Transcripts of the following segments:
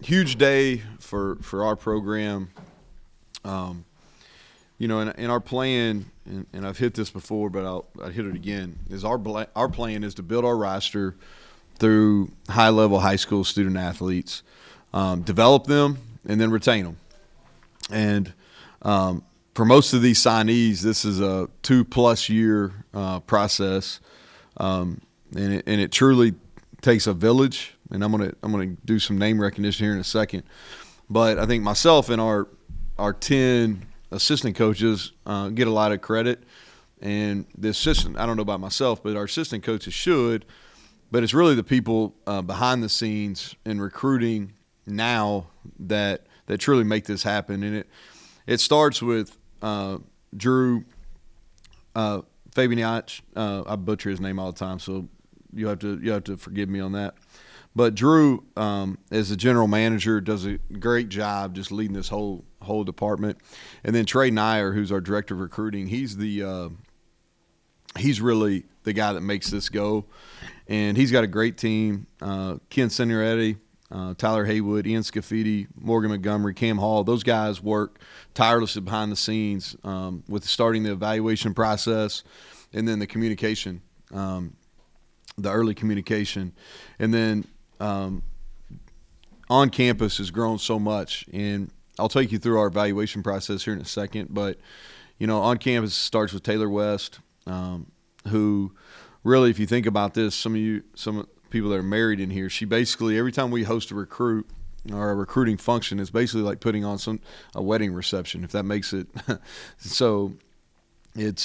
Huge day for our program. Um, in our plan, and I've hit this before, but I'll hit it again. Is our plan is to build our roster through high level high school student athletes, develop them, and then retain them. And for most of these signees, this is a 2+ year process, and it truly takes a village. And I'm gonna do some name recognition here in a second. But I think myself and our 10 assistant coaches get a lot of credit, and the assistant, I don't know about myself, but our assistant coaches should. But it's really the people behind the scenes in recruiting now that truly make this happen. And it starts with Drew Fabianich. I butcher his name all the time, so you have to forgive me on that. But Drew, as the general manager, does a great job just leading this whole department. And then Trey Nyer, who's our director of recruiting, he's really the guy that makes this go. And he's got a great team. Ken Signoretti, Tyler Haywood, Ian Scafidi, Morgan Montgomery, Cam Hall. Those guys work tirelessly behind the scenes with starting the evaluation process and then the communication, the early communication. And then on campus has grown so much. And I'll take you through our evaluation process here in a second. But, on campus starts with Taylor West, who really, if you think about this, some people that are married in here, she basically, every time we host a recruit or a recruiting function, it's basically like putting on a wedding reception, if that makes it. So it's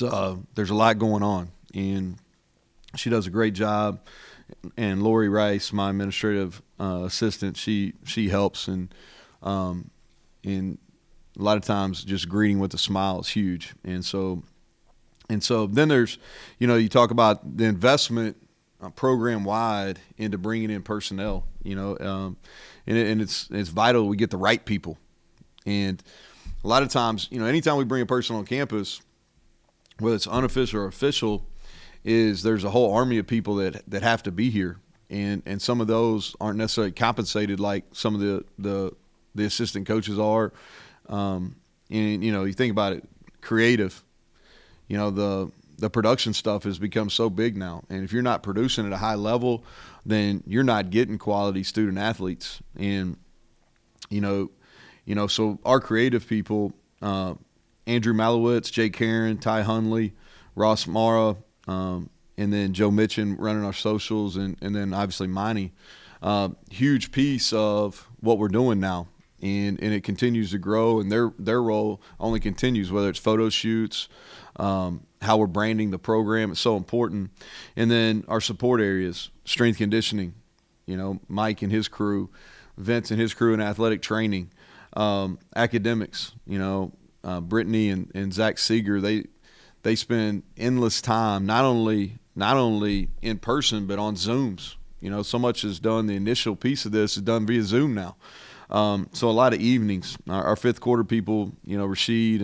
there's a lot going on, and she does a great job. And Lori Rice, my administrative assistant, she helps, and a lot of times just greeting with a smile is huge. And so then there's, you talk about the investment program wide into bringing in personnel, and it's vital we get the right people. And a lot of times, anytime we bring a person on campus, whether it's unofficial or official, there's a whole army of people that have to be here, and some of those aren't necessarily compensated like some of the assistant coaches are. And you think about it, creative. The production stuff has become so big now, and if you're not producing at a high level, then you're not getting quality student athletes. And so our creative people, Andrew Malowitz, Jake Karen, Ty Hunley, Ross Mara, and then Joe Mitchin running our socials, and then obviously Miney. Huge piece of what we're doing now, and it continues to grow, and their role only continues, whether it's photo shoots, how we're branding the program. It's so important. And then our support areas, strength conditioning, Mike and his crew, Vince and his crew in athletic training, academics, Brittany and Zach Seeger, they spend endless time, not only in person, but on Zooms. So much is done. The initial piece of this is done via Zoom now. So a lot of evenings. Our fifth quarter people, Rashid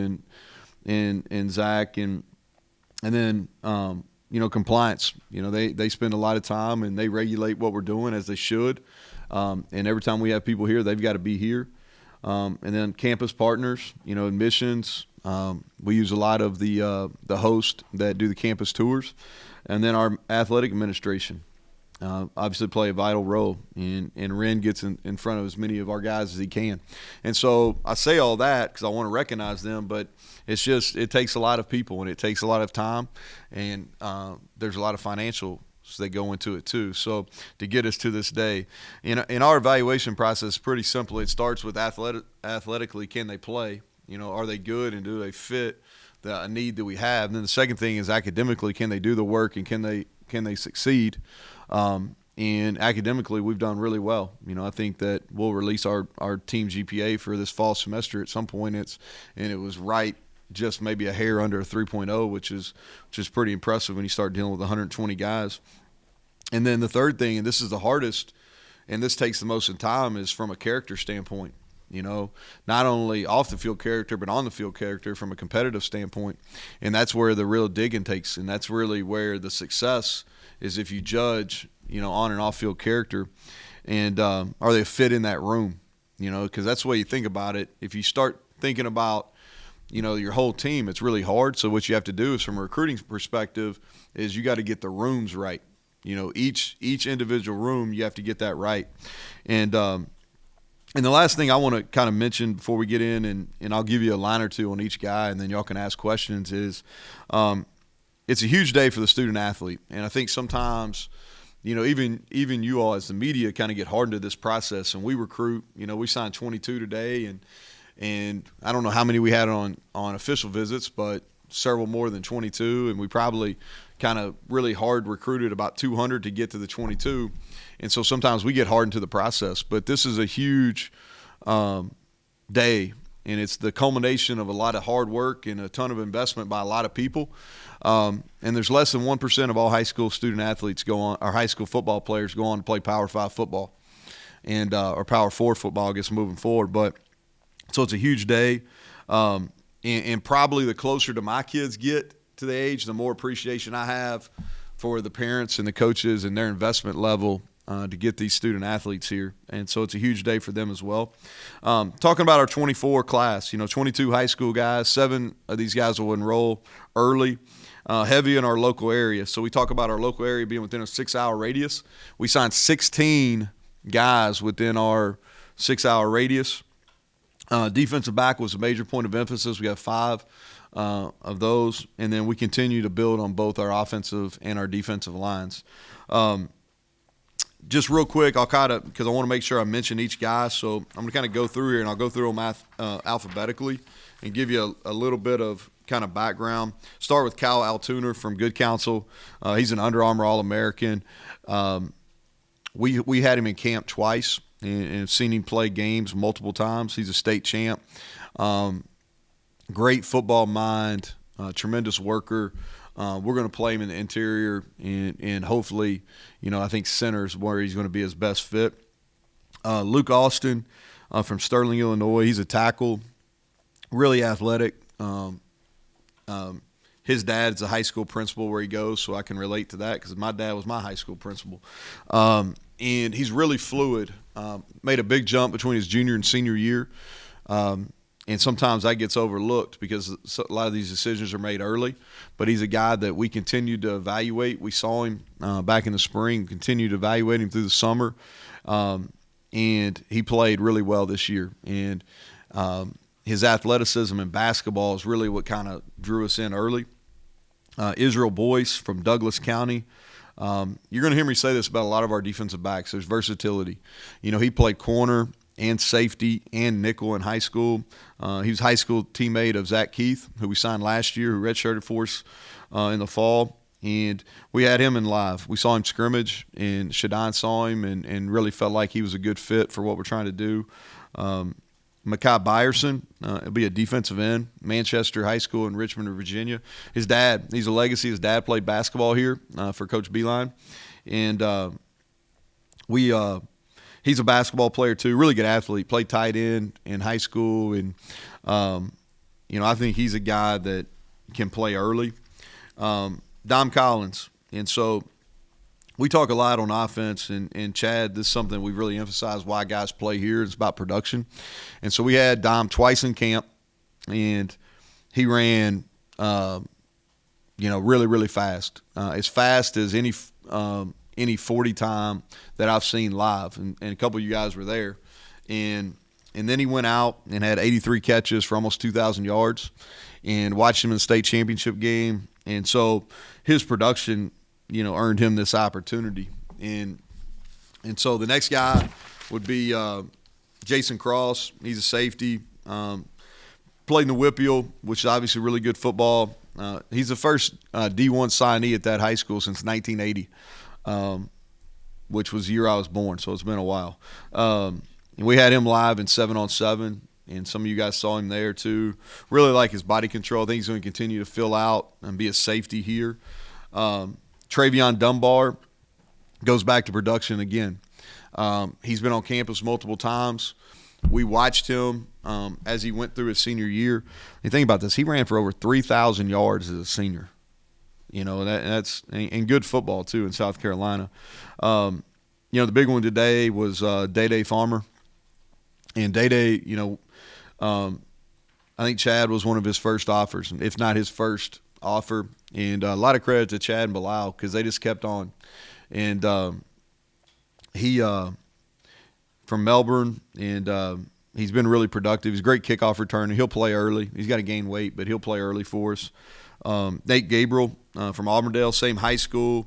and Zach, and then compliance. They spend a lot of time, and they regulate what we're doing as they should. And every time we have people here, they've got to be here. And then campus partners, admissions. We use a lot of the hosts that do the campus tours, and then our athletic administration. Obviously play a vital role, and Ren gets in front of as many of our guys as he can. And so I say all that because I want to recognize them, but it takes a lot of people, and it takes a lot of time, and there's a lot of financials that go into it too. So to get us to this day, in our evaluation process, pretty simple. It starts with athletically, can they play? Are they good, and do they fit the need that we have? And then the second thing is academically, can they do the work, and can they succeed? And academically, we've done really well. I think that we'll release our team GPA for this fall semester at some point. It was right just maybe a hair under a 3.0, which is pretty impressive when you start dealing with 120 guys. And then the third thing, and this is the hardest, and this takes the most time, is from a character standpoint. Not only off the field character, but on the field character from a competitive standpoint. And that's where the real digging takes, and that's really where the success is if you judge, on and off field character. and are they a fit in that room? Because that's the way you think about it. If you start thinking about your whole team, it's really hard. So what you have to do is, from a recruiting perspective, is you got to get the rooms right. Each individual room, you have to get that right. And the last thing I want to kind of mention before we get in, and I'll give you a line or two on each guy, and then y'all can ask questions, is it's a huge day for the student athlete. And I think sometimes, even you all as the media kind of get hardened to this process. And we recruit, we signed 22 today, and I don't know how many we had on official visits, but several more than 22. And we probably kind of really hard recruited about 200 to get to the 22. And so sometimes we get hardened to the process. But this is a huge day, and it's the culmination of a lot of hard work and a ton of investment by a lot of people. And there's less than 1% of all high school student athletes or high school football players go on to play Power 5 football and or Power 4 football, I guess, moving forward. But so it's a huge day. And probably the closer to my kids get to the age, the more appreciation I have for the parents and the coaches and their investment level to get these student athletes here. And so it's a huge day for them as well. Talking about our 24 class, 22 high school guys, 7 of these guys will enroll early, heavy in our local area. So we talk about our local area being within a 6-hour radius. We signed 16 guys within our 6-hour radius. Defensive back was a major point of emphasis. We have 5 of those, and then we continue to build on both our offensive and our defensive lines. Just real quick, I'll kind of, because I want to make sure I mention each guy, so I'm going to kind of go through here, and I'll go through them alphabetically and give you a little bit of kind of background. Start with Kyle Altuner from Good Counsel. He's an Under Armour All-American. We had him in camp twice and have seen him play games multiple times. He's a state champ. Great football mind, tremendous worker. We're going to play him in the interior and hopefully, I think center is where he's going to be his best fit. Luke Austin from Sterling, Illinois. He's a tackle, really athletic. His dad's a high school principal where he goes, so I can relate to that because my dad was my high school principal. And he's really fluid. Made a big jump between his junior and senior year. And sometimes that gets overlooked because a lot of these decisions are made early. But he's a guy that we continue to evaluate. We saw him back in the spring, continued to evaluate him through the summer. And he played really well this year. And his athleticism in basketball is really what kind of drew us in early. Israel Boyce from Douglas County. You're going to hear me say this about a lot of our defensive backs. There's versatility. He played corner and safety and nickel in high school. He was a high school teammate of Zach Keith, who we signed last year, who redshirted for us in the fall. And we had him in live. We saw him scrimmage, and Shadon saw him and really felt like he was a good fit for what we're trying to do. Mekhi Byerson will be a defensive end, Manchester High School in Richmond, Virginia. His dad, he's a legacy. His dad played basketball here for Coach Beeline. And he's a basketball player too, really good athlete, played tight end in high school. And, I think he's a guy that can play early. Dom Collins. And so we talk a lot on offense, and Chad, this is something we really emphasize why guys play here. It's about production. And so we had Dom twice in camp, and he ran, really, really fast. As fast as any 40 time that I've seen live, and a couple of you guys were there. And then he went out and had 83 catches for almost 2,000 yards and watched him in the state championship game. And so his production – earned him this opportunity. And so the next guy would be Jason Cross. He's a safety. Played in the Whippeal, which is obviously really good football. He's the first D1 signee at that high school since 1980, which was the year I was born, so it's been a while. And we had him live in 7-on-7, and some of you guys saw him there too. Really like his body control. I think he's going to continue to fill out and be a safety here. Travion Dunbar goes back to production again. He's been on campus multiple times. We watched him as he went through his senior year. And think about this. He ran for over 3,000 yards as a senior. That's – and good football too in South Carolina. the big one today was Day Farmer. And Day, I think Chad was one of his first offers, if not his first offer. And a lot of credit to Chad and Bilal because they just kept on. And he from Melbourne, and he's been really productive. He's a great kickoff returner. He'll play early. He's got to gain weight, but he'll play early for us. Nate Gabriel from Auburndale, same high school,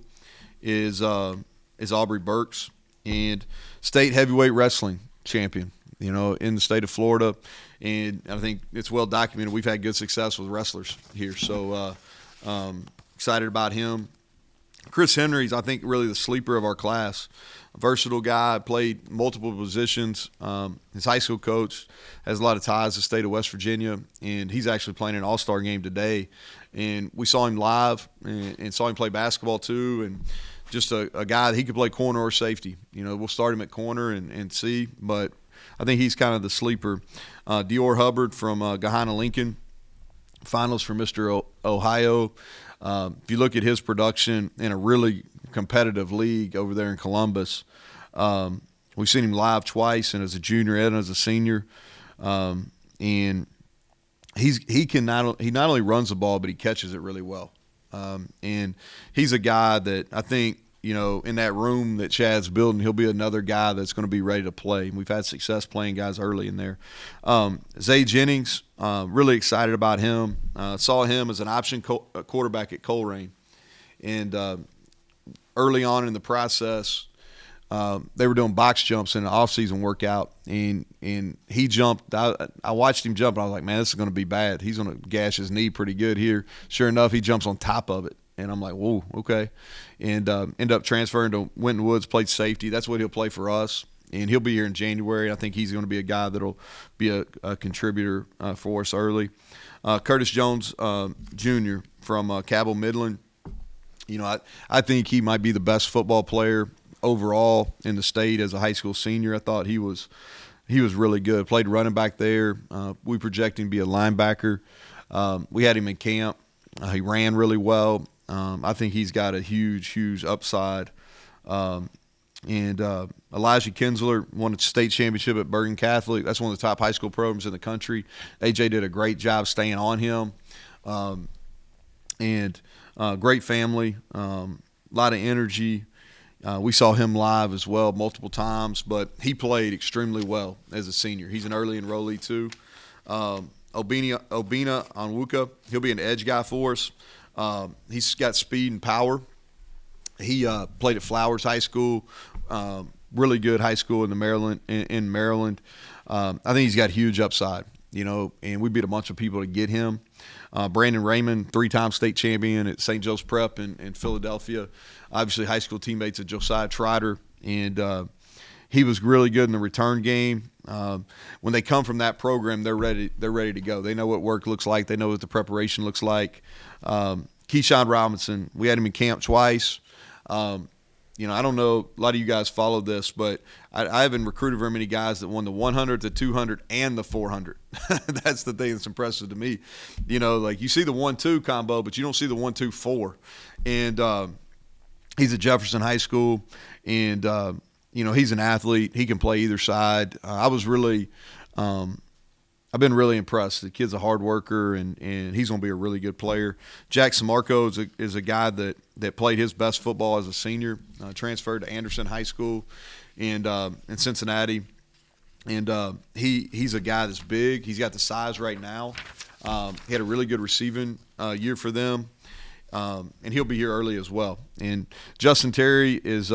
is Aubrey Burks, and state heavyweight wrestling champion, in the state of Florida. And I think it's well documented. We've had good success with wrestlers here. So excited about him. Chris Henry's, I think, really the sleeper of our class. A versatile guy, played multiple positions. His high school coach has a lot of ties to the state of West Virginia, and he's actually playing an all-star game today. And we saw him live and saw him play basketball too, and just a guy that he could play corner or safety. We'll start him at corner and see, but I think he's kind of the sleeper. Dior Hubbard from Gahanna Lincoln, finals for Mr. Ohio. If you look at his production in a really competitive league over there in Columbus, we've seen him live twice, and as a junior and as a senior. And he not only runs the ball, but he catches it really well. And he's a guy that I think, in that room that Chad's building, he'll be another guy that's going to be ready to play. We've had success playing guys early in there. Zay Jennings, really excited about him. Saw him as an option quarterback at Colerain. And early on in the process, they were doing box jumps in an off-season workout, and he jumped. I watched him jump, and I was like, man, this is going to be bad. He's going to gash his knee pretty good here. Sure enough, he jumps on top of it. And I'm like, whoa, okay. And end up transferring to Winton Woods, played safety. That's what he'll play for us. And he'll be here in January. I think he's going to be a guy that'll be a contributor for us early. Curtis Jones Jr. from Cabell Midland. I think he might be the best football player overall in the state as a high school senior. I thought he was really good. Played running back there. We project him to be a linebacker. We had him in camp. He ran really well. I think he's got a huge upside. And Elijah Kinsler won a state championship at Bergen Catholic. That's one of the top high school programs in the country. AJ did a great job staying on him. And great family, a lot of energy. We saw him live as well multiple times, but he played extremely well as a senior. He's an early enrollee too. Obina Onwuka, he'll be an edge guy for us. He's got speed and power. He played at Flowers High School, really good high school in Maryland. I think he's got huge upside, and we beat a bunch of people to get him. Brandon Raymond, 3-time state champion at St. Joe's Prep in Philadelphia. Obviously, high school teammates of Josiah Trotter, and he was really good in the return game. When they come from that program, they're ready to go. They know what work looks like. They know what the preparation looks like. Keyshawn Robinson, we had him in camp twice. I don't know, a lot of you guys followed this, but I haven't recruited very many guys that won the 100, the 200, and the 400. That's the thing that's impressive to me. You see the 1-2 combo, but you don't see the 1-2-4. And he's at Jefferson High School, and he's an athlete. He can play either side. I've been really impressed. The kid's a hard worker, and he's going to be a really good player. Jack Samarco is a guy that played his best football as a senior, transferred to Anderson High School in Cincinnati. And he's a guy that's big. He's got the size right now. He had a really good receiving year for them. And he'll be here early as well. And Justin Terry is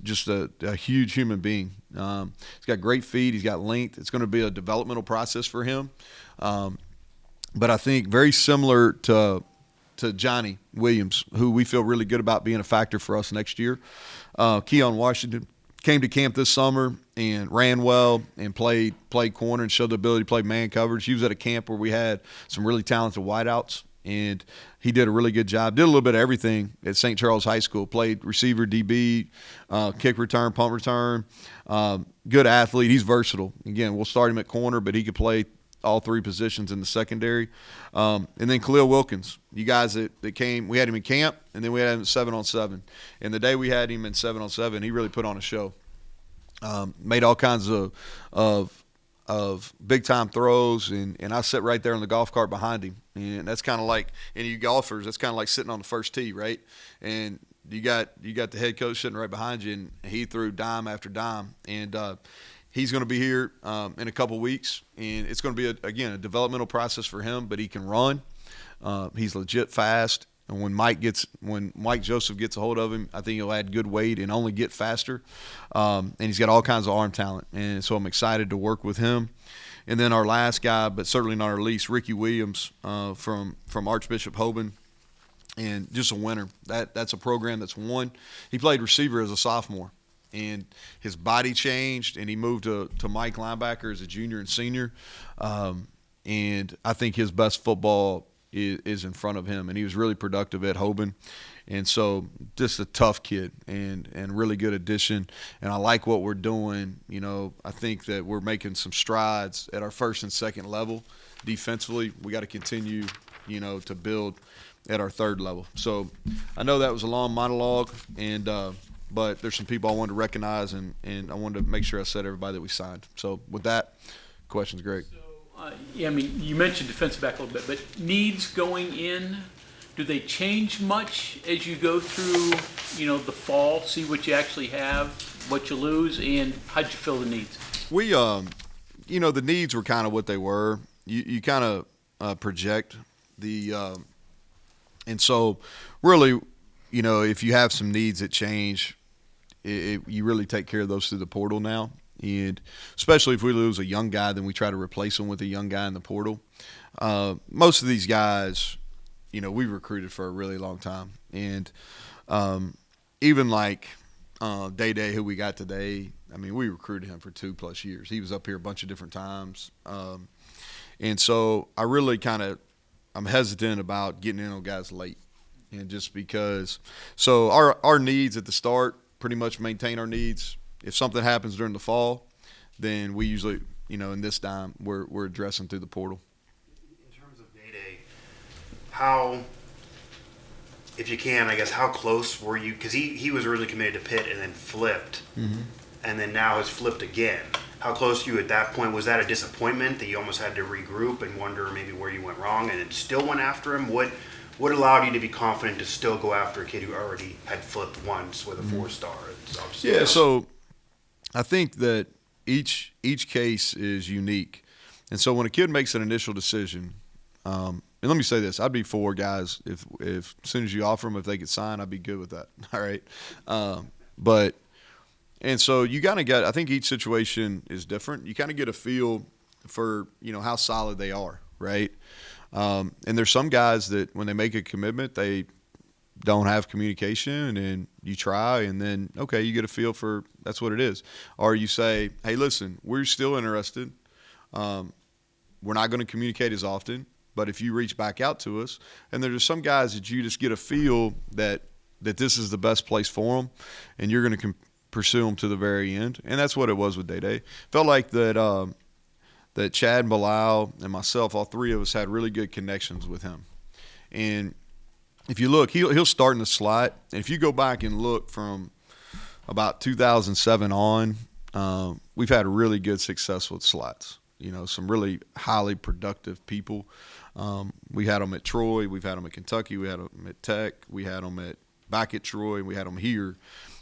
just a huge human being. He's got great feet. He's got length. It's going to be a developmental process for him. But I think very similar to Johnny Williams, who we feel really good about being a factor for us next year. Keon Washington came to camp this summer and ran well and played corner and showed the ability to play man coverage. He was at a camp where we had some really talented wideouts, and he did a really good job. Did a little bit of everything at St. Charles High School. Played receiver, DB, kick return, punt return. Good athlete. He's versatile. Again, we'll start him at corner, but he could play all three positions in the secondary. And then Khalil Wilkins, you guys that came, we had him in camp, and then we had him 7-on-7. And the day we had him in 7-on-7, he really put on a show. Made all kinds of big time throws, and I sit right there on the golf cart behind him. And that's kind of like, and you golfers, that's kind of like sitting on the first tee, right? And you got the head coach sitting right behind you, and he threw dime after dime. And he's going to be here in a couple weeks, and it's going to be a developmental process for him. But he can run. He's legit fast. And when Mike Joseph gets a hold of him, I think he'll add good weight and only get faster. And he's got all kinds of arm talent, and so I'm excited to work with him. And then our last guy, but certainly not our least, Ricky Williams from Archbishop Hoban, and just a winner. That's a program that's won. He played receiver as a sophomore, and his body changed, and he moved to Mike linebacker as a junior and senior. And I think his best football is in front of him, and he was really productive at Hoban. And so just a tough kid and really good addition. And I like what we're doing. You know, I think that we're making some strides at our first and second level defensively. We got to continue, to build at our third level. So I know that was a long monologue, and but there's some people I wanted to recognize, and I wanted to make sure I said everybody that we signed. So with that, questions, Greg. You mentioned defensive back a little bit, but needs going in, do they change much as you go through, the fall, see what you actually have, what you lose, and how'd you fill the needs? We, the needs were kind of what they were. You kind of project the, and so really, if you have some needs that change, you really take care of those through the portal now. And especially if we lose a young guy, then we try to replace him with a young guy in the portal. Most of these guys, we recruited for a really long time. And even like Day, who we got today, we recruited him for 2+ years. He was up here a bunch of different times. And so I really I'm hesitant about getting in on guys late. And just because – so our needs at the start pretty much maintain our needs. If something happens during the fall, then we usually, in this time, we're addressing through the portal. In terms of Day, how, if you can, I guess, how close were you? Because he was originally committed to Pitt and then flipped, and then now has flipped again. How close were you at that point? Was that a disappointment that you almost had to regroup and wonder maybe where you went wrong and then still went after him? What allowed you to be confident to still go after a kid who already had flipped once with a 4-star? Yeah, so I think that each case is unique. And so when a kid makes an initial decision, and let me say this, I'd be for guys, if as soon as you offer them, if they could sign, I'd be good with that. All right. And so you kind of get, I think each situation is different. You kind of get a feel for, how solid they are, right? And there's some guys that when they make a commitment, they don't have communication, and you try, and then, okay, you get a feel for that's what it is. Or you say, hey, listen, we're still interested. We're not going to communicate as often, but if you reach back out to us, and there's some guys that you just get a feel that this is the best place for them, and you're going to pursue them to the very end. And that's what it was with Day. Felt like that that Chad, Bilal, and myself, all three of us had really good connections with him. And if you look, he'll start in the slot. And if you go back and look from about 2007 on, we've had really good success with slots. Some really highly productive people. We had them at Troy. We've had them at Kentucky. We had them at Tech. We had them back at Troy. We had them here.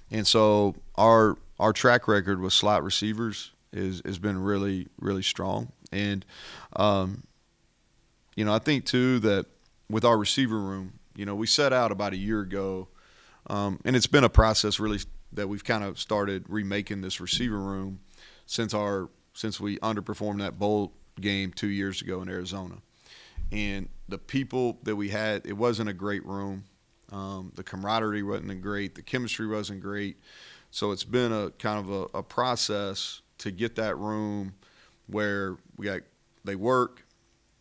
And so our track record with slot receivers has been really, really strong. And, I think, too, that with our receiver room, we set out about a year ago, and it's been a process really that we've kind of started remaking this receiver room since we underperformed that bowl game 2 years ago in Arizona. And the people that we had, it wasn't a great room. The camaraderie wasn't great. The chemistry wasn't great. So it's been a kind of a process to get that room where they work.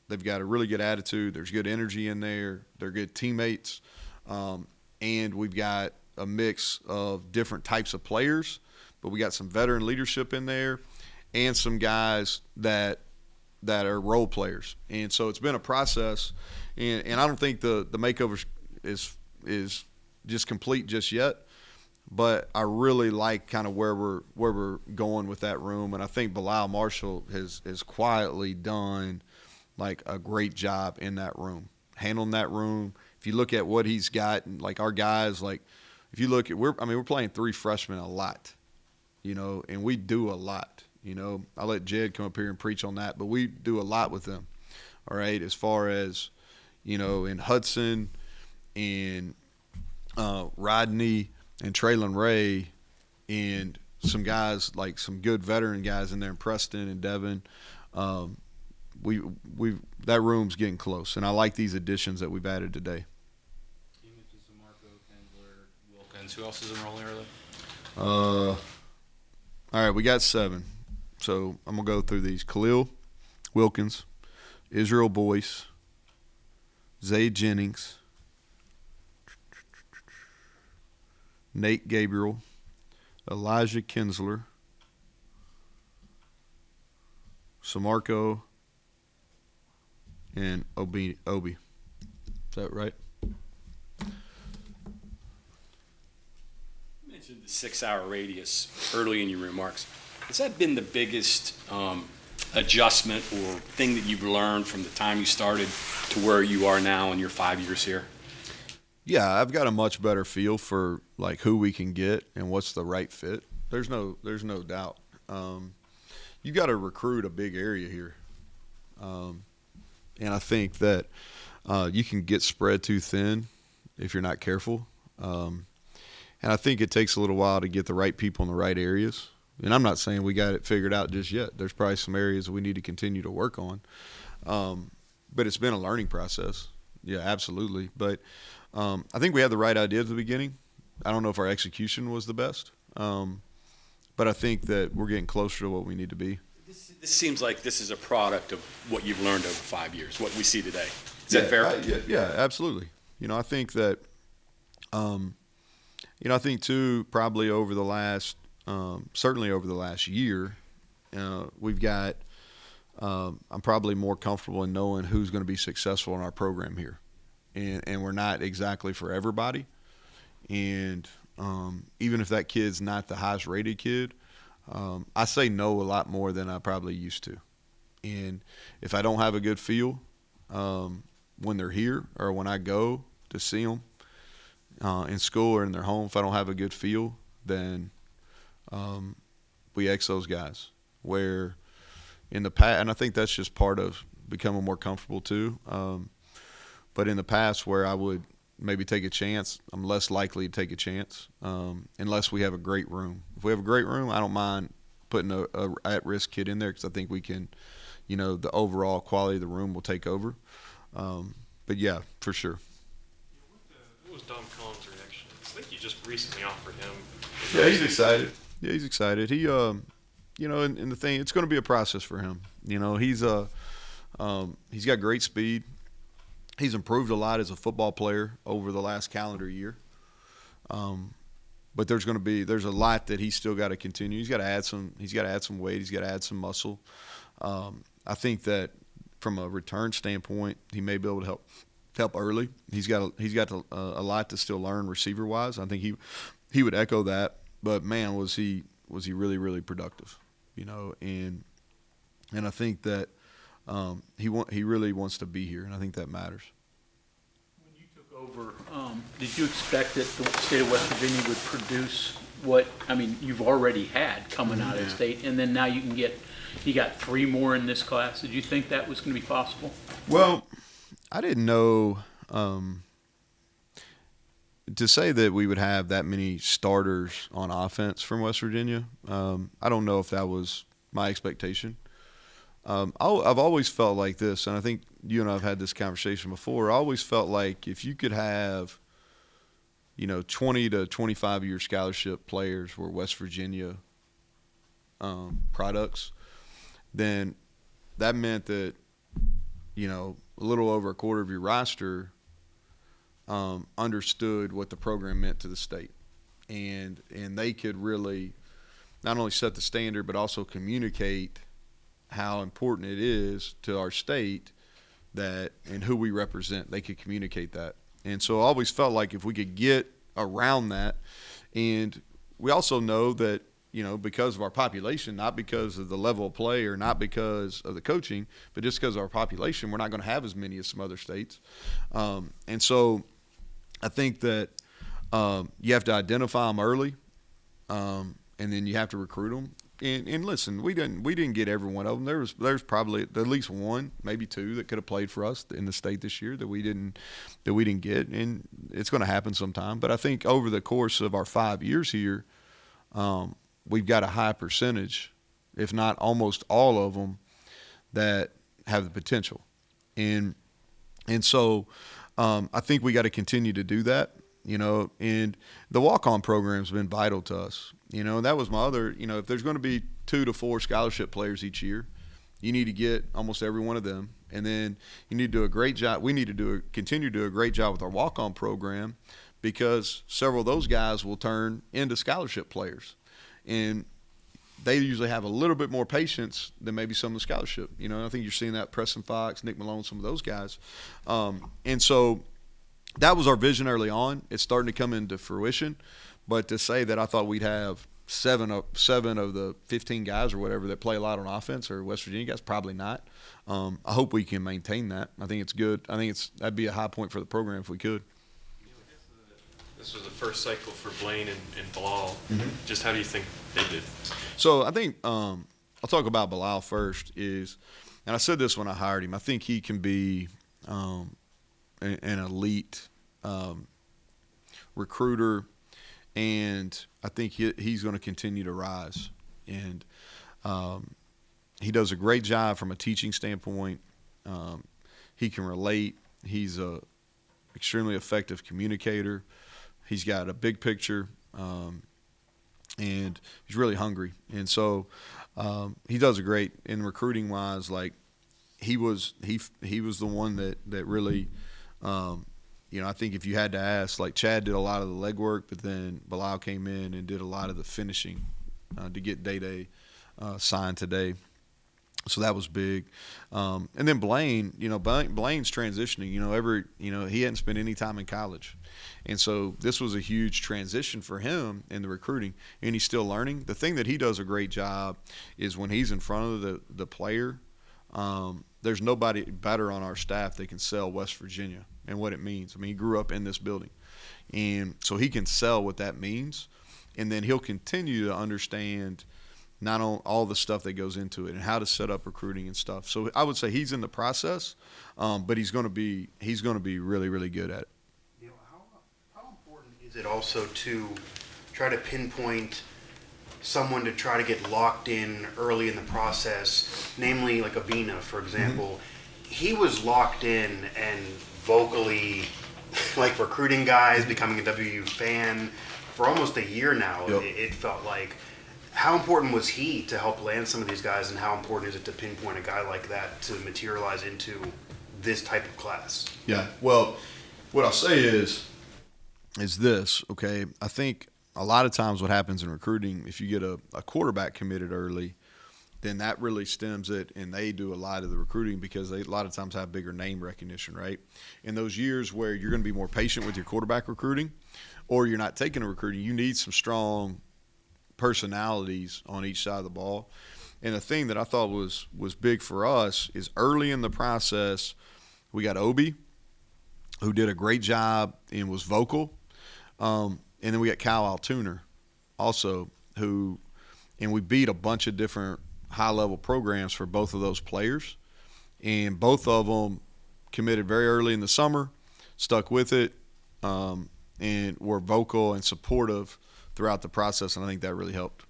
They've got a really good attitude. There's good energy in there. They're good teammates. And we've got a mix of different types of players, but we got some veteran leadership in there and some guys that that are role players. And so it's been a process, and I don't think the makeover is just complete just yet. But I really like kind of where we're going with that room, and I think Bilal Marshall has quietly done like a great job in that room, handling that room. If you look at what he's got, like our guys, like if you look at we're playing 3 freshmen a lot, and we do a lot. I'll let Jed come up here and preach on that, but we do a lot with them. All right, as far as in Hudson and Rodney and Traylon Ray and some guys, like some good veteran guys in there, and Preston and Devin. That room's getting close, and I like these additions that we've added today. You mentioned some Marco, Kendler, Wilkins. Who else is enrolling early? All right, we got 7. So I'm going to go through these. Khalil Wilkins, Israel Boyce, Zay Jennings, Nate Gabriel, Elijah Kinsler, Samarco, and Obi. Is that right? You mentioned the 6-hour radius early in your remarks. Has that been the biggest adjustment or thing that you've learned from the time you started to where you are now in your 5 years here? Yeah, I've got a much better feel for like who we can get and what's the right fit. There's no doubt. You got to recruit a big area here, and I think that you can get spread too thin if you're not careful. And I think it takes a little while to get the right people in the right areas. And I'm not saying we got it figured out just yet. There's probably some areas we need to continue to work on. But it's been a learning process. Yeah, absolutely. But I think we had the right idea at the beginning. I don't know if our execution was the best. But I think that we're getting closer to what we need to be. This seems like this is a product of what you've learned over 5 years, what we see today. Is that fair? Yeah, absolutely. I think that, I think too, probably over the last, certainly over the last year, we've got, I'm probably more comfortable in knowing who's going to be successful in our program here. And we're not exactly for everybody. And even if that kid's not the highest rated kid, I say no a lot more than I probably used to. And if I don't have a good feel when they're here or when I go to see them in school or in their home, if I don't have a good feel, then we X those guys. Where in the past, and I think that's just part of becoming more comfortable too. But in the past where I would maybe take a chance, I'm less likely to take a chance unless we have a great room. If we have a great room, I don't mind putting a at-risk kid in there because I think we can, the overall quality of the room will take over. But, yeah, for sure. What was Dom Collins' reaction? I think you just recently offered him. Yeah, he's excited. He, and the thing, it's going to be a process for him. He's got great speed. He's improved a lot as a football player over the last calendar year. But there's a lot that he's still got to continue. He's got to add some weight. He's got to add some muscle. I think that from a return standpoint, he may be able to help early. He's got a lot to still learn receiver wise. I think he would echo that. But man, was he really, really productive, and I think that he really wants to be here, and I think that matters. When you took over, did you expect that the state of West Virginia would produce what you've already had coming out of the state, and then now you got 3 more in this class? Did you think that was going to be possible? Well, I didn't know to say that we would have that many starters on offense from West Virginia. I don't know if that was my expectation. I've always felt like this, and I think you and I have had this conversation before. I always felt like if you could have, 20 to 25-year scholarship players were West Virginia products, then that meant that, a little over a quarter of your roster understood what the program meant to the state. And they could really not only set the standard but also communicate how important it is to our state that and who we represent. They could communicate that. And so I always felt like if we could get around that, and we also know that, because of our population, not because of the level of play or not because of the coaching, but just because of our population, we're not going to have as many as some other states. And so I think that you have to identify them early, and then you have to recruit them. And listen, we didn't get every one of them. There's probably at least one, maybe two that could have played for us in the state this year that we didn't get, and it's going to happen sometime. But I think over the course of our 5 years here, we've got a high percentage, if not almost all of them, that have the potential, and so I think we got to continue to do that. And the walk-on program's been vital to us. That was my other, if there's going to be 2 to 4 scholarship players each year, you need to get almost every one of them. And then you need to do a great job. We need to continue to do a great job with our walk-on program, because several of those guys will turn into scholarship players. And they usually have a little bit more patience than maybe some of the scholarship. I think you're seeing that Preston Fox, Nick Malone, some of those guys. And so that was our vision early on. It's starting to come into fruition. But to say that I thought we'd have seven of the 15 guys or whatever that play a lot on offense or West Virginia guys, probably not. I hope we can maintain that. I think it's good. I think that'd be a high point for the program if we could. This was the first cycle for Blaine and Bilal. Mm-hmm. Just how do you think they did? So I think I'll talk about Bilal first. And I said this when I hired him, I think he can be an elite recruiter, and I think he's going to continue to rise. And he does a great job from a teaching standpoint. He can relate. He's a extremely effective communicator. He's got a big picture, and he's really hungry. And so he does a great in recruiting wise. Like he was the one that really. I think if you had to ask, like Chad did a lot of the legwork, but then Bilal came in and did a lot of the finishing to get Day signed today. So that was big. And then Blaine, Blaine's transitioning. He hadn't spent any time in college, and so this was a huge transition for him in the recruiting, and he's still learning. The thing that he does a great job is when he's in front of the player. There's nobody better on our staff that can sell West Virginia and what it means. I mean, he grew up in this building, and so he can sell what that means, and then he'll continue to understand not on all the stuff that goes into it and how to set up recruiting and stuff. So I would say he's in the process, but he's going to be really, really good at it. How important is it also to try to pinpoint someone to try to get locked in early in the process, namely like Abina, for example? Mm-hmm. He was locked in and vocally like recruiting guys, becoming a WVU fan for almost a year now. Yep. It felt like. How important was he to help land some of these guys, and how important is it to pinpoint a guy like that to materialize into this type of class? Yeah, well, what I'll say is this, okay? I think a lot of times what happens in recruiting, if you get a quarterback committed early, then that really stems it, and they do a lot of the recruiting because they a lot of times have bigger name recognition, right? In those years where you're going to be more patient with your quarterback recruiting, or you're not taking a recruiting, you need some strong personalities on each side of the ball. And the thing that I thought was big for us is early in the process, we got Obi, who did a great job and was vocal. And then we got Kyle Altuner also, and we beat a bunch of different high-level programs for both of those players. And both of them committed very early in the summer, stuck with it, and were vocal and supportive throughout the process, and I think that really helped.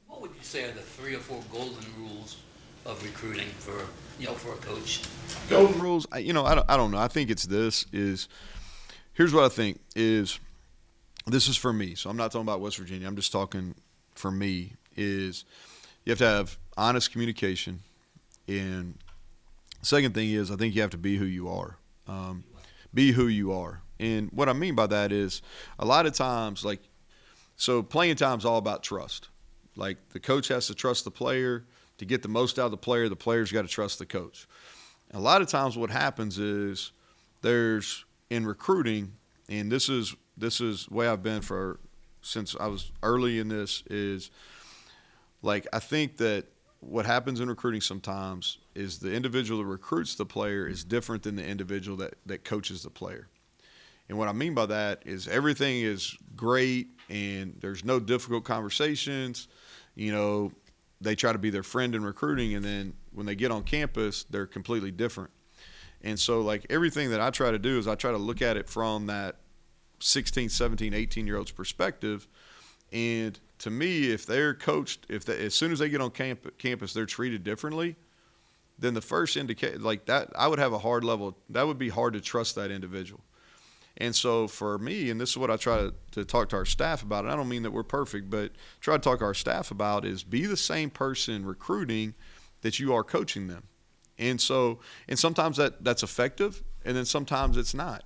What would you say are the 3 or 4 golden rules of recruiting for a coach? Golden rules, I don't know. I think it's here's what I think is, this is for me, so I'm not talking about West Virginia. I'm just talking for me, is you have to have honest communication, and the second thing is I think you have to be who you are. Be who you are. And what I mean by that is a lot of times, so playing time is all about trust. Like the coach has to trust the player, to get the most out of the player's got to trust the coach. A lot of times what happens is in recruiting, and this is the way I've been since I was early in this, is like I think that what happens in recruiting sometimes is the individual that recruits the player is different than the individual that coaches the player. And what I mean by that is everything is great and there's no difficult conversations. They try to be their friend in recruiting, and then when they get on campus, they're completely different. And so, like, everything that I try to do is I try to look at it from that 16, 17, 18-year-old's perspective. And to me, if they're coached, as soon as they get on campus, they're treated differently, then the first indicator, like that, I would have a hard level. That would be hard to trust that individual. And so for me, and this is what I try to talk to our staff about, and I don't mean that we're perfect, but try to talk to our staff about is be the same person recruiting that you are coaching them. And so, and sometimes that's effective, and then sometimes it's not.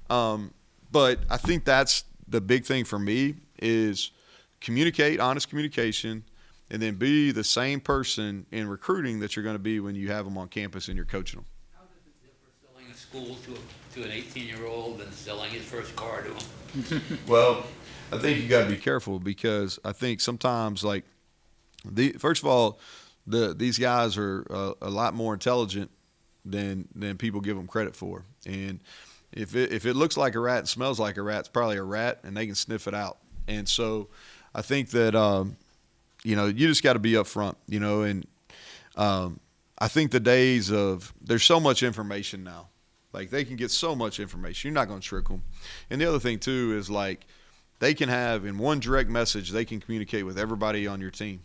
But I think that's the big thing for me is communicate, honest communication, and then be the same person in recruiting that you're going to be when you have them on campus and you're coaching them. How does it differ selling a school to an 18-year-old than selling his first car to him? Well, I think you got to be careful because I think sometimes, like, first of all, these guys are a lot more intelligent than people give them credit for. And if it looks like a rat and smells like a rat, it's probably a rat, and they can sniff it out. And so I think that you just got to be upfront, and I think the days of there's so much information now. Like, they can get so much information. You're not going to trick them. And the other thing, too, is, like, they can have in one direct message, they can communicate with everybody on your team.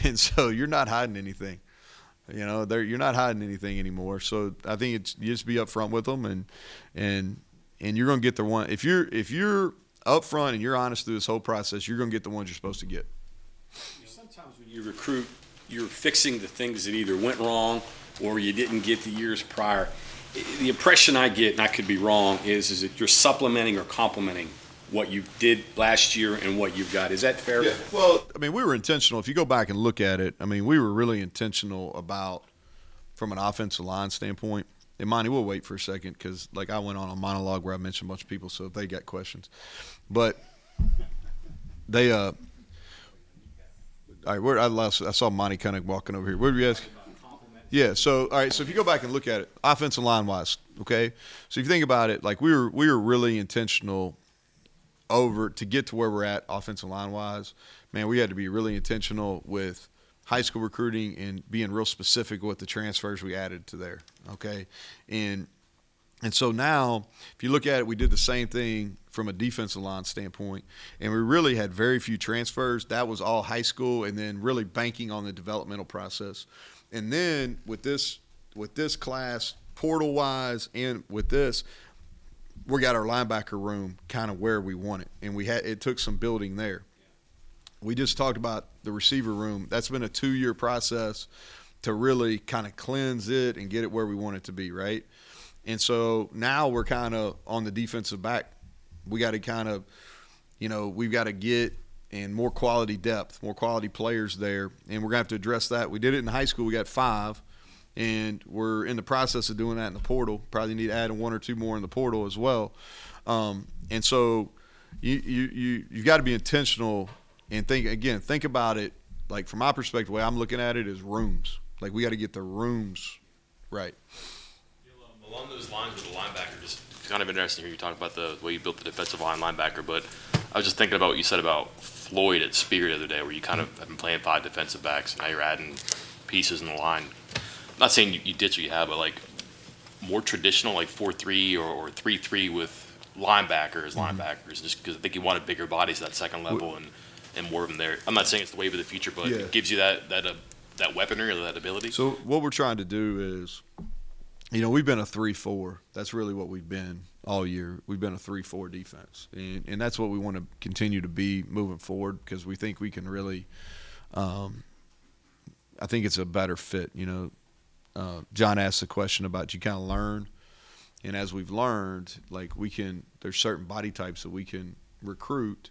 And so you're not hiding anything. You're not hiding anything anymore. So I think you just be upfront with them, and you're going to get the one. If you're upfront and you're honest through this whole process, you're going to get the ones you're supposed to get. Sometimes when you recruit, you're fixing the things that either went wrong or you didn't get the years prior. The impression I get, and I could be wrong, is that you're supplementing or complementing what you did last year and what you've got. Is that fair? Yeah. Well, I mean, we were intentional. If you go back and look at it, I mean, we were really intentional about, from an offensive line standpoint. And Monty, we'll wait for a second because, like, I went on a monologue where I mentioned a bunch of people, so if they got questions. But they all right, I saw Monty kind of walking over here. What did you ask? Yeah, so, all right, so if you go back and look at it, offensive line-wise, okay? So if you think about it, like, we were really intentional to get to where we're at offensive line-wise. Man, we had to be really intentional with high school recruiting and being real specific with the transfers we added to there, okay? And so now, if you look at it, we did the same thing from a defensive line standpoint, and we really had very few transfers. That was all high school, and then really banking on the developmental process. And then with this class, portal-wise, and with this, we got our linebacker room kind of where we want it, and it took some building there. We just talked about the receiver room. That's been a 2-year process to really kind of cleanse it and get it where we want it to be, right? And so now we're kind of on the defensive back. We got to kind of, we've got to get in more quality depth, more quality players there, and we're going to have to address that. We did it in high school. We got 5, and we're in the process of doing that in the portal. Probably need to add 1 or 2 more in the portal as well. And so you've got to be intentional and think about it, like, from my perspective, the way I'm looking at it is rooms. Like, we got to get the rooms right. Along those lines with the linebacker, just kind of interesting to hear you talk about the way you built the defensive line linebacker, but I was just thinking about what you said about Floyd at Spear the other day, where you kind of have been playing 5 defensive backs, and now you're adding pieces in the line. I'm not saying you ditch what you have, but, like, more traditional, like 4-3 or 3-3 with linebackers, just because I think you wanted bigger bodies at that second level and more of them there. I'm not saying it's the wave of the future, but it gives you that weaponry or that ability. So what we're trying to do is, we've been a 3-4. That's really what we've been all year. We've been a 3-4 defense, and that's what we want to continue to be moving forward because we think we can really I think it's a better fit. John asked the question about you kind of learn, and as we've learned, like, there's certain body types that we can recruit,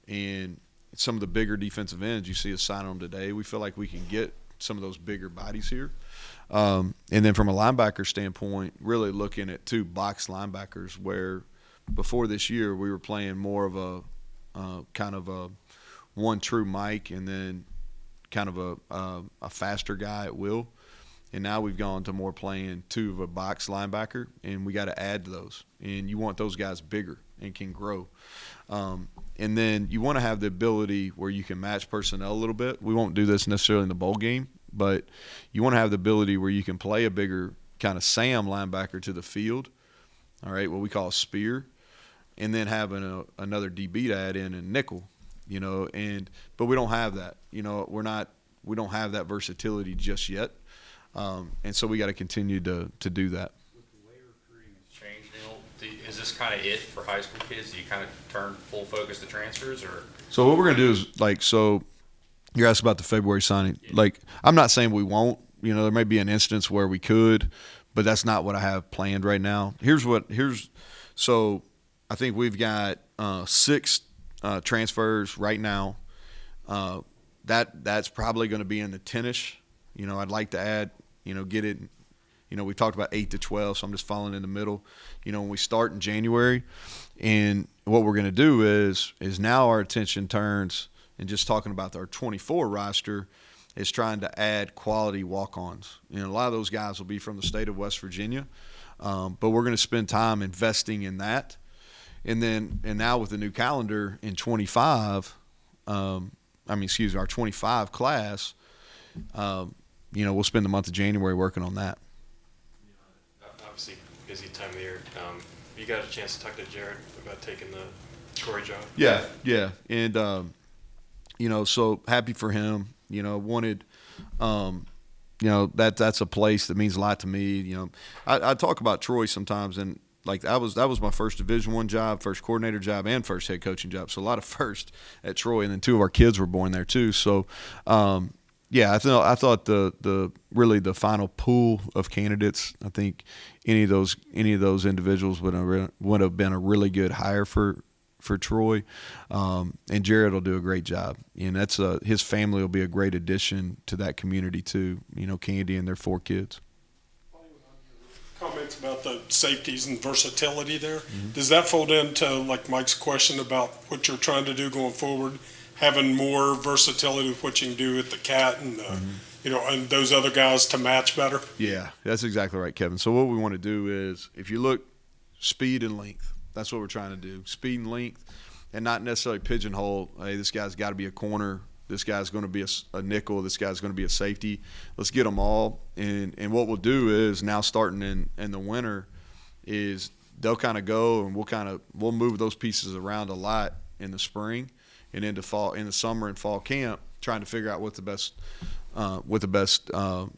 and some of the bigger defensive ends you see us sign them today, we feel like we can get some of those bigger bodies here. And then from a linebacker standpoint, really looking at 2 box linebackers where before this year we were playing more of a kind of a one true Mike and then kind of a faster guy at will. And now we've gone to more playing 2 of a box linebacker, and we got to add to those. And you want those guys bigger and can grow. And then you want to have the ability where you can match personnel a little bit. We won't do this necessarily in the bowl game, but you want to have the ability where you can play a bigger kind of Sam linebacker to the field, all right, what we call a spear, and then having another DB to add in nickel, but we don't have that. We don't have that versatility just yet. And so we got to continue to do that. With the way recruiting has changed, Neal, is this kind of it for high school kids? Do you kind of turn full focus to transfers, or? So what we're going to do is you're asking about the February signing. Yeah. I'm not saying we won't. There may be an instance where we could, but that's not what I have planned right now. So I think we've got 6 transfers right now. That's probably going to be in the 10-ish. I'd like to add, get it. We talked about 8 to 12, so I'm just falling in the middle. When we start in January, and what we're going to do is now our attention turns, and just talking about our 24 roster, is trying to add quality walk-ons. A lot of those guys will be from the state of West Virginia, but we're going to spend time investing in that. And now with the new calendar in 25, our 25 class, we'll spend the month of January working on that. Obviously, busy time of the year. You got a chance to talk to Jared about taking the Troy job? Yeah. And, so happy for him. Wanted, that's a place that means a lot to me. I talk about Troy sometimes, and that was my first Division I job, first coordinator job, and first head coaching job. So a lot of first at Troy, and then 2 of our kids were born there too. So, I thought the final pool of candidates, I think any of those individuals would have been a really good hire for Troy, and Jared will do a great job, and his family will be a great addition to that community too. Candy and their 4 kids. Comments about the safeties and versatility there. Mm-hmm. Does that fold into Mike's question about what you're trying to do going forward, having more versatility with what you can do with the cat and and those other guys to match better? Yeah, that's exactly right, Kevin. So what we want to do is, if you look, speed and length. That's what we're trying to do. Speed and length, and not necessarily pigeonhole, hey, this guy's got to be a corner, this guy's going to be a nickel, this guy's going to be a safety. Let's get them all. And what we'll do is, now starting in the winter, is they'll kind of go, and we'll move those pieces around a lot in the spring and into fall, in the summer and fall camp, trying to figure out what the best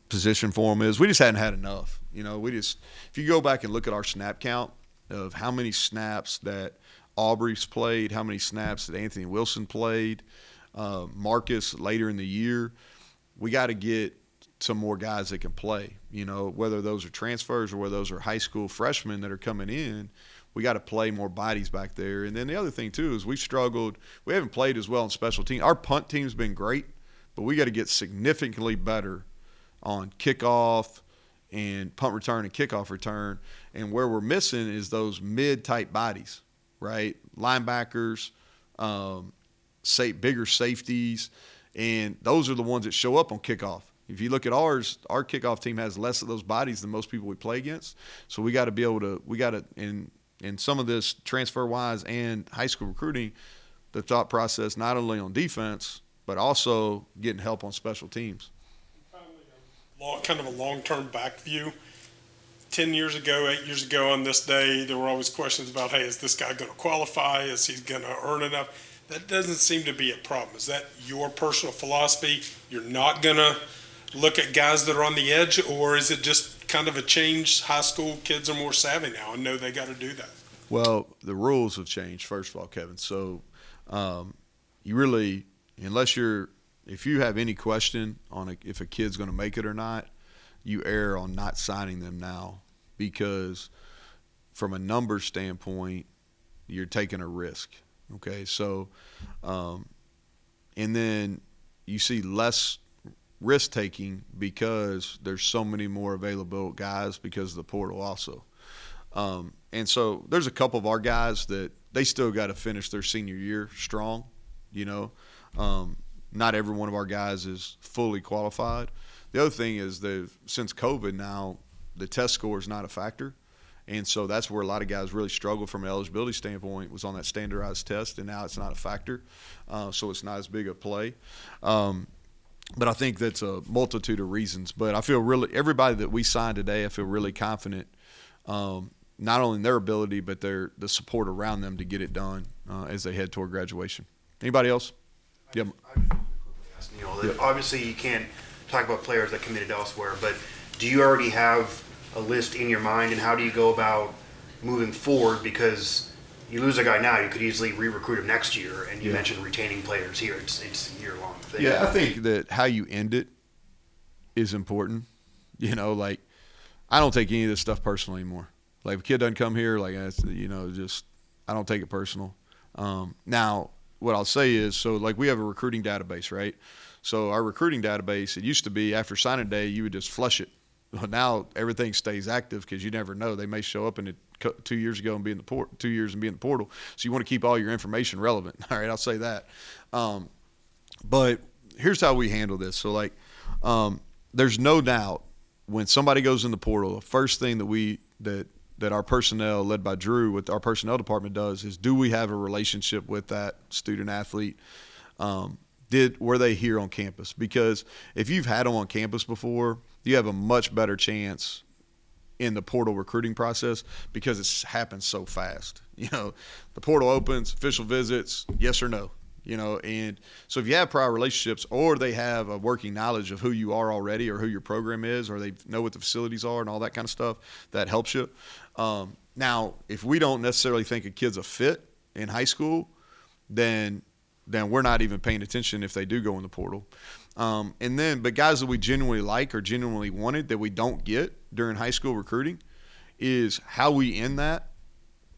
position for them is. We just hadn't had enough. If you go back and look at our snap count of how many snaps that Aubrey's played, how many snaps that Anthony Wilson played, Marcus later in the year, we got to get some more guys that can play. Whether those are transfers or whether those are high school freshmen that are coming in, we got to play more bodies back there. And then the other thing too is we've struggled. We haven't played as well in special teams. Our punt team's been great, but we got to get significantly better on kickoff and punt return and kickoff return. And where we're missing is those mid-type bodies, right? Linebackers, bigger safeties, and those are the ones that show up on kickoff. If you look at ours, our kickoff team has less of those bodies than most people we play against. So we got to be able to in some of this transfer-wise and high school recruiting, the thought process not only on defense but also getting help on special teams. Finally, kind of a long-term back view. 10 years ago, 8 years ago on this day, there were always questions about, hey, is this guy going to qualify? Is he going to earn enough? That doesn't seem to be a problem. Is that your personal philosophy? You're not going to look at guys that are on the edge, or is it just kind of a change? High school kids are more savvy now and know they got to do that. Well, the rules have changed, first of all, Kevin. So you really, if you have any question on if a kid's going to make it or not, you err on not signing them now, because from a numbers standpoint, you're taking a risk. Okay, so and then you see less risk taking because there's so many more available guys because of the portal also. And so there's a couple of our guys that they still got to finish their senior year strong, you know. Not every one of our guys is fully qualified. The other thing is that since COVID now, the test score is not a factor. And so that's where a lot of guys really struggle from an eligibility standpoint, was on that standardized test, and now it's not a factor. So it's not as big a play. But I think that's a multitude of reasons. But I feel really, everybody that we signed today, I feel really confident, not only in their ability, but the support around them to get it done as they head toward graduation. Anybody else? I just wanted to quickly ask Neal, that obviously you can't talk about players that committed elsewhere, but do you already have a list in your mind, and how do you go about moving forward? Because you lose a guy now, you could easily re-recruit him next year, and you mentioned retaining players here. It's a year-long thing. Yeah, I think that how you end it is important. You know, like, I don't take any of this stuff personal anymore. Like, if a kid doesn't come here, like, you know, just I don't take it personal. Now, what I'll say is, so, like, we have a recruiting database, right? So our recruiting database, it used to be after signing day, you would just flush it. Well, now everything stays active because you never know. They may show up in it 2 years ago and be in the 2 years and be in the portal. So you want to keep all your information relevant. All right, I'll say that. But here's how we handle this. So, like, there's no doubt when somebody goes in the portal, the first thing that our personnel, led by Drew, with our personnel department does is, do we have a relationship with that student athlete? Were they here on campus? Because if you've had them on campus before, you have a much better chance in the portal recruiting process because it's happened so fast. You know, the portal opens, official visits, yes or no. You know, and so if you have prior relationships, or they have a working knowledge of who you are already, or who your program is, or they know what the facilities are and all that kind of stuff, that helps you. Now, if we don't necessarily think a kid's a fit in high school, then we're not even paying attention if they do go in the portal. But guys that we genuinely like or genuinely wanted that we don't get during high school recruiting, is how we end that.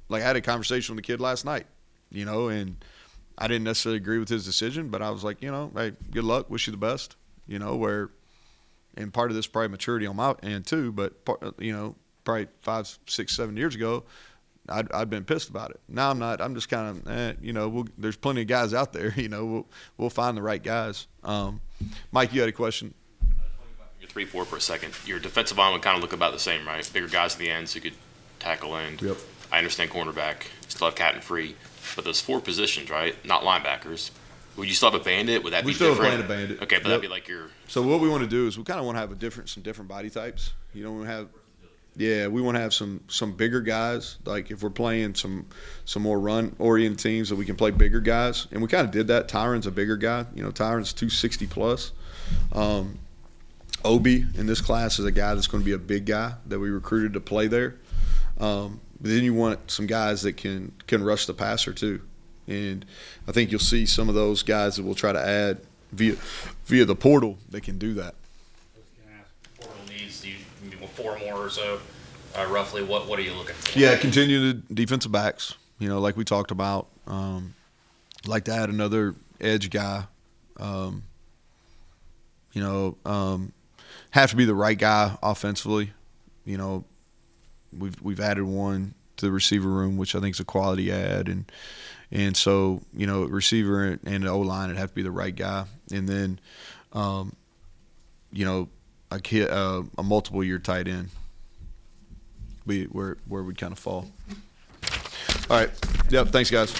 Like, I had a conversation with a kid last night, you know, and I didn't necessarily agree with his decision, but I was like, you know, hey, good luck, wish you the best, you know, and part of this probably maturity on my end too, but, you know, probably 5, 6, 7 years ago, I'd been pissed about it. Now I'm not. I'm just kind of, you know, there's plenty of guys out there. You know, we'll find the right guys. Mike, you had a question? Your 3-4 for a second. Your defensive line would kind of look about the same, right? Bigger guys at the ends who could tackle end. Yep. I understand cornerback. Still have cat and free. But those 4 positions, right? Not linebackers. Would you still have a bandit? Would that be different? We still have a bandit. Okay, but that'd be like your. So what we want to do is we kind of want to have some different body types. You know, we want to have some bigger guys. Like, if we're playing some more run-oriented teams, that we can play bigger guys. And we kind of did that. Tyron's a bigger guy. You know, Tyron's 260 plus. Obi in this class is a guy that's going to be a big guy that we recruited to play there. But then you want some guys that can rush the passer too. And I think you'll see some of those guys that we'll try to add via the portal that can do that. Portal needs, do you need 4 more or so? Roughly, what are you looking for? Yeah, continue the defensive backs. You know, like we talked about. Like to add another edge guy. You know, have to be the right guy offensively. You know, we've added one to the receiver room, which I think is a quality add, and so, you know, receiver and the O-line would have to be the right guy, and then, you know, a multiple year tight end. Where we'd kind of fall. All right. Yep. Thanks, guys.